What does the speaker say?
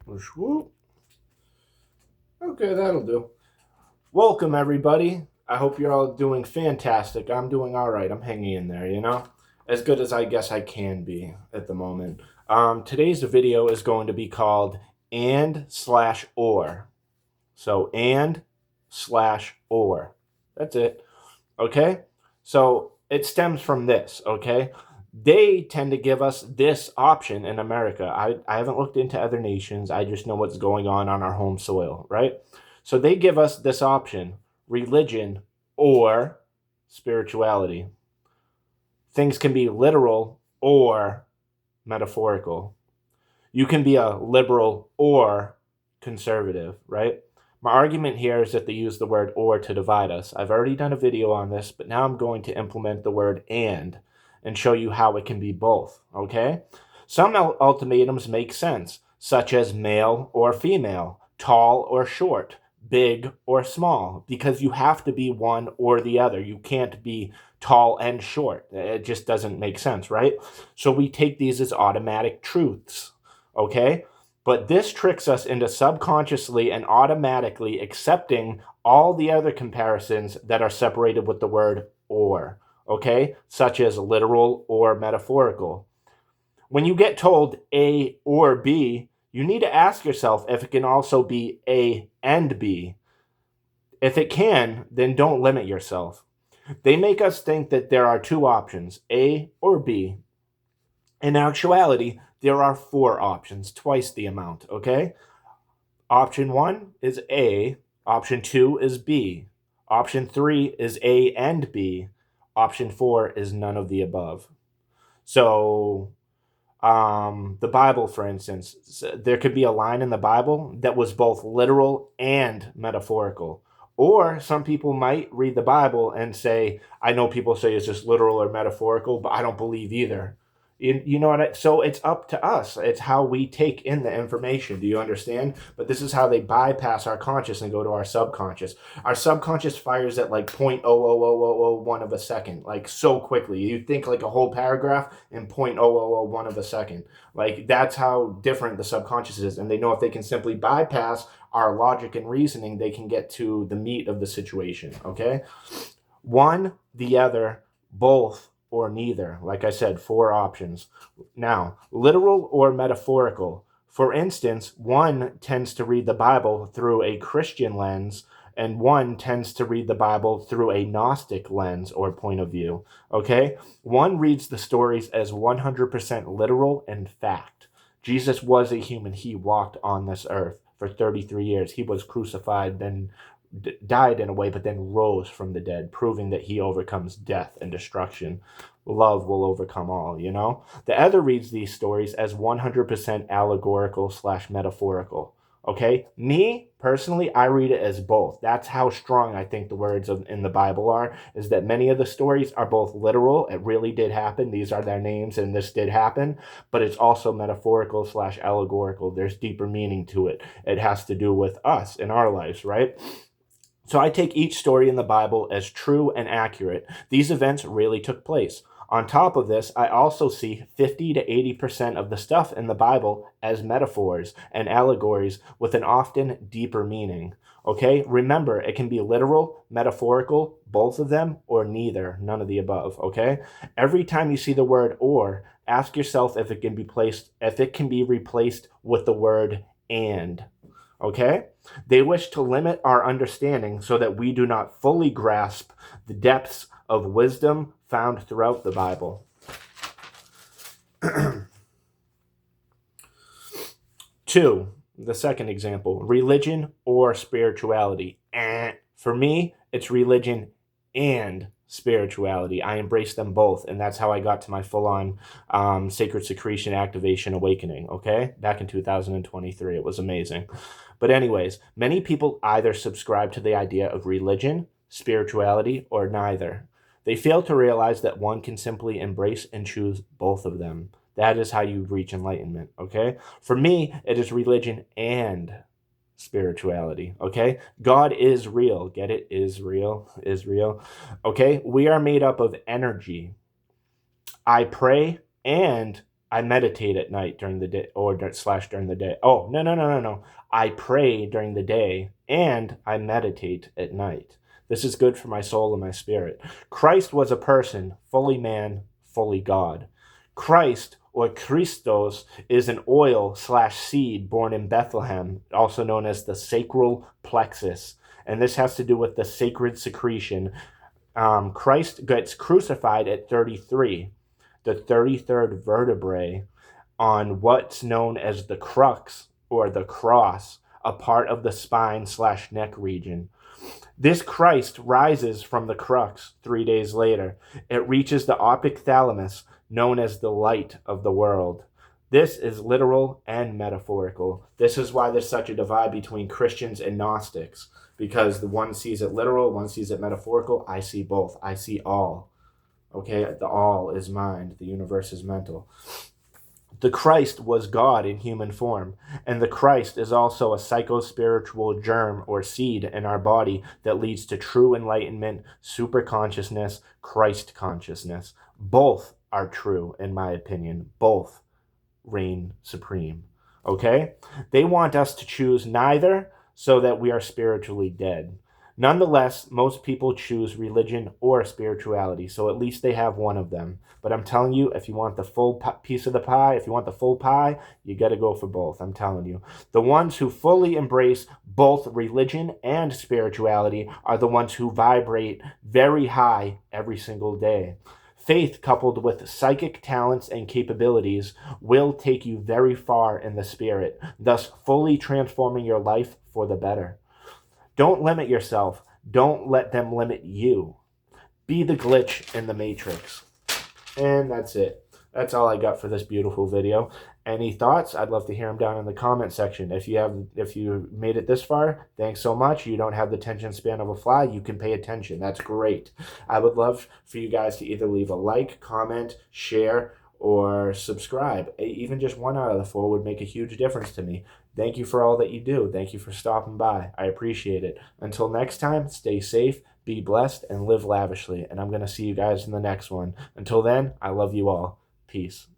Whoop. Okay, that'll do. Welcome, everybody. I hope you're all doing fantastic. I'm doing all right. I'm hanging in there, as good as I guess I can be at the moment. Today's video is going to be called and/or. So, and/or. That's it. Okay? So, it stems from this, okay? They tend to give us this option in America. I haven't looked into other nations. I just know what's going on our home soil, right? So they give us this option: religion or spirituality. Things can be literal or metaphorical. You can be a liberal or conservative, right? My argument here is that they use the word or to divide us. I've already done a video on this, but now I'm going to implement the word and show you how it can be both, okay? Some ultimatums make sense, such as male or female, tall or short, big or small, because you have to be one or the other. You can't be tall and short. It just doesn't make sense, right? So we take these as automatic truths, okay? But this tricks us into subconsciously and automatically accepting all the other comparisons that are separated with the word or, okay? Such as literal or metaphorical. When you get told A or B, you need to ask yourself if it can also be A and B. If it can, then don't limit yourself. They make us think that there are two options, A or B. In actuality, there are four options, twice the amount, okay? Option 1 is A, option 2 is B, option 3 is A and B, option 4 is none of the above. So, the Bible, for instance, there could be a line in the Bible that was both literal and metaphorical. Or some people might read the Bible and say, I know people say it's just literal or metaphorical, but I don't believe either. You know what? So it's up to us. It's how we take in the information. Do you understand? But this is how they bypass our conscious and go to our subconscious. Our subconscious fires at like 0.00001 of a second, like so quickly. You think like a whole paragraph in 0.0001 of a second. Like that's how different the subconscious is. And they know if they can simply bypass our logic and reasoning, they can get to the meat of the situation. Okay? One, the other, both, or neither. Like I said, four options. Now, literal or metaphorical. For instance, one tends to read the Bible through a Christian lens, and one tends to read the Bible through a Gnostic lens or point of view. Okay? One reads the stories as 100% literal and fact. Jesus was a human. He walked on this earth for 33 years. He was crucified, then died in a way, but then rose from the dead, proving that he overcomes death and destruction. Love will overcome all, The other reads these stories as 100% allegorical / metaphorical. Okay? Me, personally, I read it as both. That's how strong I think the words in the Bible are, is that many of the stories are both literal. It really did happen. These are their names and this did happen. But it's also metaphorical / allegorical. There's deeper meaning to it. It has to do with us in our lives, right? So I take each story in the Bible as true and accurate. These events really took place. On top of this, I also see 50 to 80% of the stuff in the Bible as metaphors and allegories with an often deeper meaning. Okay? Remember, it can be literal, metaphorical, both of them, or neither, none of the above. Okay? Every time you see the word or, ask yourself if it can be replaced with the word and. Okay? They wish to limit our understanding so that we do not fully grasp the depths of wisdom found throughout the Bible. 2, the second example, religion or spirituality. For me, it's religion and spirituality. I embrace them both, and that's how I got to my full-on sacred secretion activation awakening, okay? Back in 2023. It was amazing. But anyways, many people either subscribe to the idea of religion, spirituality, or neither. They fail to realize that one can simply embrace and choose both of them. That is how you reach enlightenment, okay? For me, it is religion and spirituality, okay? God is real. Get it? Is real. Okay? We are made up of energy. I pray and I meditate at night during the day or slash during the day. Oh, no. I pray during the day and I meditate at night. This is good for my soul and my spirit. Christ was a person, fully man, fully God. Christ, or Christos, is an oil slash seed born in Bethlehem, also known as the sacral plexus. And this has to do with the sacred secretion. Christ gets crucified at 33, the 33rd vertebrae on what's known as the crux or the cross, a part of the spine slash neck region. This Christ rises from the crux 3 days later. It reaches the optic thalamus, known as the light of the world. This is literal and metaphorical. This is why there's such a divide between Christians and Gnostics, because the one sees it literal, one sees it metaphorical. I see both. I see all. Okay, the all is mind. The universe is mental. The Christ was God in human form, and the Christ is also a psycho-spiritual germ or seed in our body that leads to true enlightenment, super consciousness, Christ consciousness. Both are true, in my opinion. Both reign supreme. Okay? They want us to choose neither so that we are spiritually dead. Nonetheless, most people choose religion or spirituality, so at least they have one of them. But I'm telling you, if you want the full piece of the pie, if you want the full pie, you got to go for both. I'm telling you. The ones who fully embrace both religion and spirituality are the ones who vibrate very high every single day. Faith coupled with psychic talents and capabilities will take you very far in the spirit, thus fully transforming your life for the better. Don't limit yourself. Don't let them limit you. Be the glitch in the matrix. And that's it. That's all I got for this beautiful video. Any thoughts? I'd love to hear them down in the comment section. If you made it this far, thanks so much. You don't have the attention span of a fly. You can pay attention. That's great. I would love for you guys to either leave a like, comment, share, or subscribe. Even just 1 out of the 4 would make a huge difference to me. Thank you for all that you do. Thank you for stopping by. I appreciate it. Until next time, stay safe, be blessed, and live lavishly. And I'm going to see you guys in the next one. Until then, I love you all. Peace.